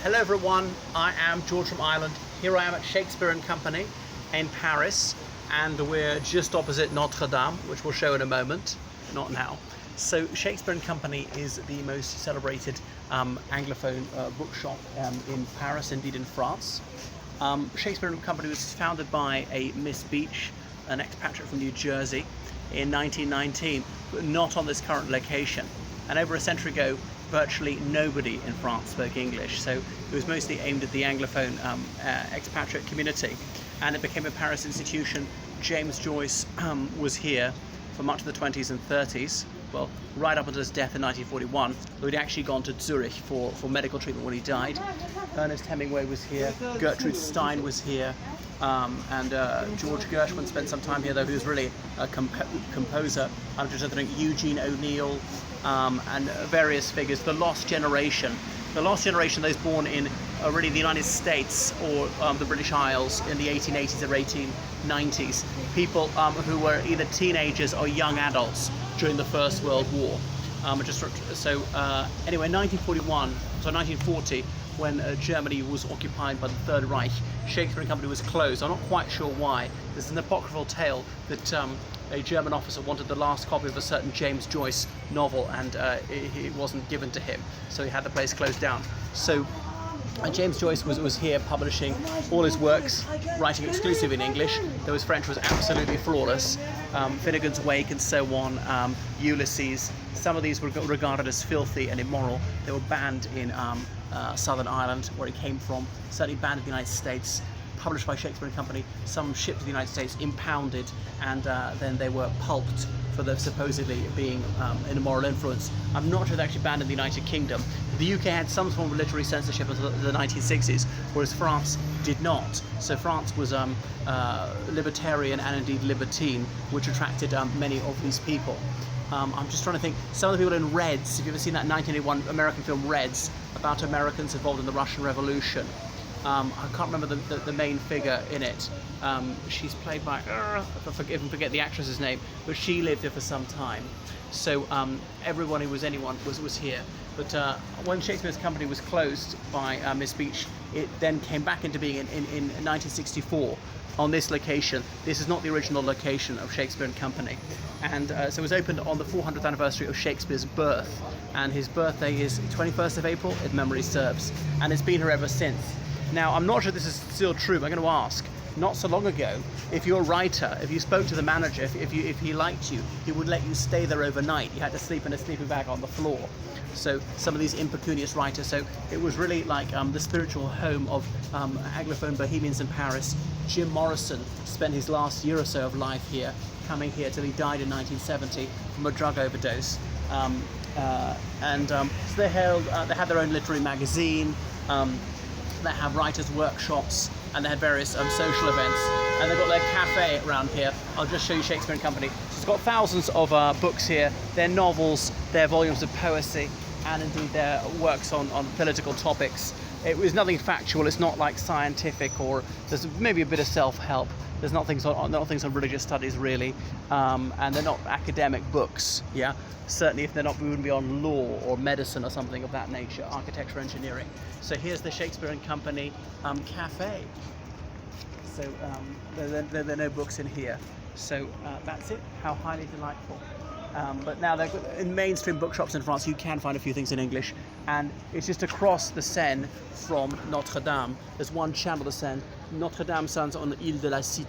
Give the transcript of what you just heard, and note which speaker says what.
Speaker 1: Hello everyone, I am George from Ireland. Here I am at Shakespeare & Company in Paris, and we're just opposite Notre Dame, which we'll show in a moment, not now. So Shakespeare & Company is the most celebrated Anglophone bookshop in Paris, indeed in France. Shakespeare & Company was founded by a Miss Beach, an expatriate from New Jersey, in 1919, but not on this current location. And over a century ago, virtually nobody in France spoke English, so it was mostly aimed at the Anglophone expatriate community, and it became a Paris institution. James Joyce was here for much of the 20s and 30s, well, right up until his death in 1941, though he'd actually gone to Zurich for medical treatment when he died. Ernest Hemingway was here, Gertrude Stein was here, and George Gershwin spent some time here, though he was really a composer. I'm just thinking Eugene O'Neill, and various figures. The lost generation, those born in really the United States or the British Isles in the 1880s or 1890s, people who were either teenagers or young adults during the First World War. Anyway, 1940, when Germany was occupied by the Third Reich, Shakespeare & Company was closed. I'm not quite sure why. There's an apocryphal tale that a German officer wanted the last copy of a certain James Joyce novel, and it wasn't given to him, so he had the place closed down. So James Joyce was here publishing all his works, writing exclusively in English, though his French was absolutely flawless. Finnegan's Wake and so on, Ulysses. Some of these were regarded as filthy and immoral. They were banned in Southern Ireland, where he came from, certainly banned in the United States, published by Shakespeare & Company, some shipped to the United States, impounded, and then they were pulped for their supposedly being an immoral influence. I'm not sure they're actually banned in the United Kingdom. The UK had some form of literary censorship until the 1960s, whereas France did not. So France was libertarian and indeed libertine, which attracted many of these people. I'm just trying to think, some of the people in Reds, have you ever seen that 1981 American film Reds, about Americans involved in the Russian Revolution? I can't remember the main figure in it. She's played by, I forget the actress's name, but she lived here for some time. So everyone who was anyone was here. But when Shakespeare's Company was closed by Miss Beach, it then came back into being in 1964 on this location. This is not the original location of Shakespeare & Company. And so it was opened on the 400th anniversary of Shakespeare's birth. And his birthday is 21st of April, if memory serves. And it's been here ever since. Now, I'm not sure this is still true, but I'm going to ask. Not so long ago, if you're a writer, if you spoke to the manager, if he liked you, he would let you stay there overnight. You had to sleep in a sleeping bag on the floor. So some of these impecunious writers, so it was really like the spiritual home of Anglophone bohemians in Paris. Jim Morrison spent his last year or so of life here, coming here till he died in 1970 from a drug overdose. So they had their own literary magazine. They have writers' workshops, and they had various social events, and they've got their cafe around here. I'll just show you Shakespeare & Company. So it's got thousands of books here, their novels, their volumes of poesy, and indeed their works on political topics. It was nothing factual, it's not like scientific, or there's maybe a bit of self-help. There's not things on religious studies really, and they're not academic books, yeah? Certainly if they're not, we wouldn't be on law or medicine or something of that nature, architecture, engineering. So here's the Shakespeare & Company cafe. So there are no books in here. So that's it, how highly delightful. But now they're in mainstream bookshops in France, you can find a few things in English, and it's just across the Seine from Notre Dame. There's one channel of the Seine. Notre Dame stands on the Ile de la Cité.